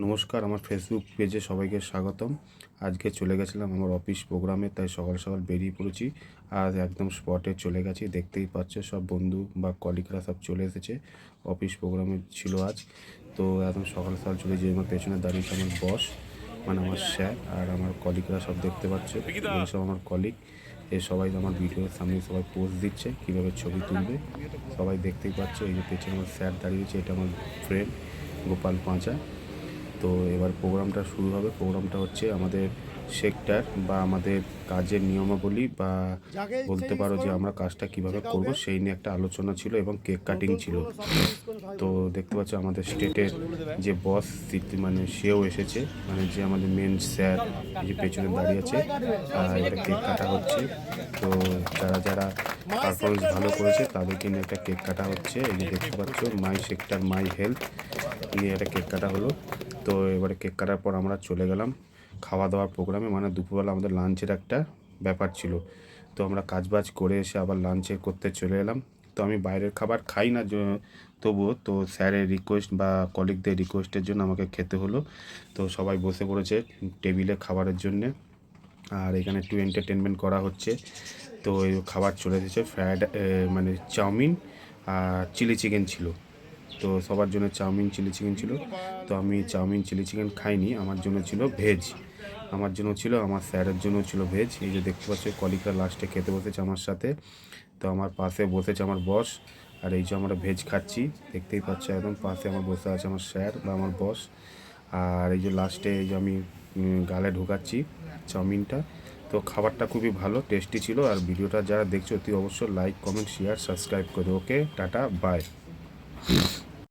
নমস্কার, আমার ফেসবুক পেজে সবাইকে স্বাগতম। আজকে চলে গেছিলাম আমার অফিস প্রোগ্রামে, তাই সকাল সকাল বেরিয়ে পড়েছি। আর একদম স্পটে চলে গেছি, দেখতেই পাচ্ছ সব বন্ধু বা কলিগরা সব চলে এসেছে। অফিস প্রোগ্রামে ছিল আজ, তো একদম সকাল সকাল চলে যেয়ে আমার পেছনে দাঁড়িয়েছে আমার বস, মানে আমার স্যার, আর আমার কলিগরা সব দেখতে পাচ্ছ, এগুলো সব আমার কলিগ। সবাই আমার ভিডিওর সামনে সবাই পোস্ট দিচ্ছে কীভাবে ছবি তুলবে, সবাই দেখতেই পাচ্ছে। এই যে পেছনে আমার স্যার দাঁড়িয়েছে, এটা আমার ফ্রেন্ড গোপাল পাঁচা। তো এবার প্রোগ্রামটা শুরু হবে। প্রোগ্রামটা হচ্ছে আমাদের সেক্টর বা আমাদের কাজের নিয়মাবলী, বা বলতে পারো যে আমরা কাজটা কিভাবে করব সেই নিয়ে একটা আলোচনা ছিল এবং কেক কাটিং ছিল। তো দেখতে পাচ্ছ আমাদের স্টেটের যে বস মানে সেও এসেছে, মানে যে আমাদের মেন স্যার, এই যে পেছনে দাঁড়িয়ে আছে। এবারে কেক কাটা হচ্ছে। তো যারা যারা পারফরমেন্স ভালো করেছে তাদেরকে নিয়ে একটা কেক কাটা হচ্ছে। এই যে দেখতে পাচ্ছ মাই সেক্টর মাই হেলথ নিয়ে একটা কেক কাটা হলো। তো এবারে কেক কাটার পর আমরা চলে গেলাম খাওয়া দাওয়ার প্রোগ্রামে, মানে দুপুরবেলা আমাদের লাঞ্চের একটা ব্যাপার ছিল। তো আমরা কাজবাজ করে এসে আবার লাঞ্চে করতে চলে এলাম। তো আমি বাইরের খাবার খাই না, তবুও তো স্যারের রিকোয়েস্ট বা কলিগদের রিকোয়েস্টের জন্য আমাকে খেতে হলো। তো সবাই বসে পড়েছে টেবিলে খাবারের জন্যে, আর এখানে একটু এন্টারটেনমেন্ট করা হচ্ছে। তো এই খাবার চলে এসেছে মানে চাউমিন আর চিলি চিকেন ছিল। তো সবার জন্য চাউমিন চিলি চিকেন ছিল। তো আমি চাউমিন চিলি চিকেন খাইনি, আমার জন্য ছিল ভেজ। আমার জন্য ছিল, আমার স্যারের জন্য ছিল ভেজ। এই যে দেখতে পাচ্ছি কলিগরা লাস্টে খেতে বসেছে আমার সাথে। তো আমার পাশে বসেছে আমার বস, আর এই যে আমরা ভেজ খাচ্ছি, দেখতেই পাচ্ছ একদম পাশে আমার বসে আছে আমার স্যার বা আমার বস। আর এই যে লাস্টে এই যে আমি গালে ঢোকাচ্ছি চাউমিনটা। তো খাবারটা খুবই ভালো, টেস্টি ছিল। আর ভিডিওটা যারা দেখছো অতি অবশ্যই লাইক কমেন্ট শেয়ার সাবস্ক্রাইব করে। ওকে, টাটা, বাই।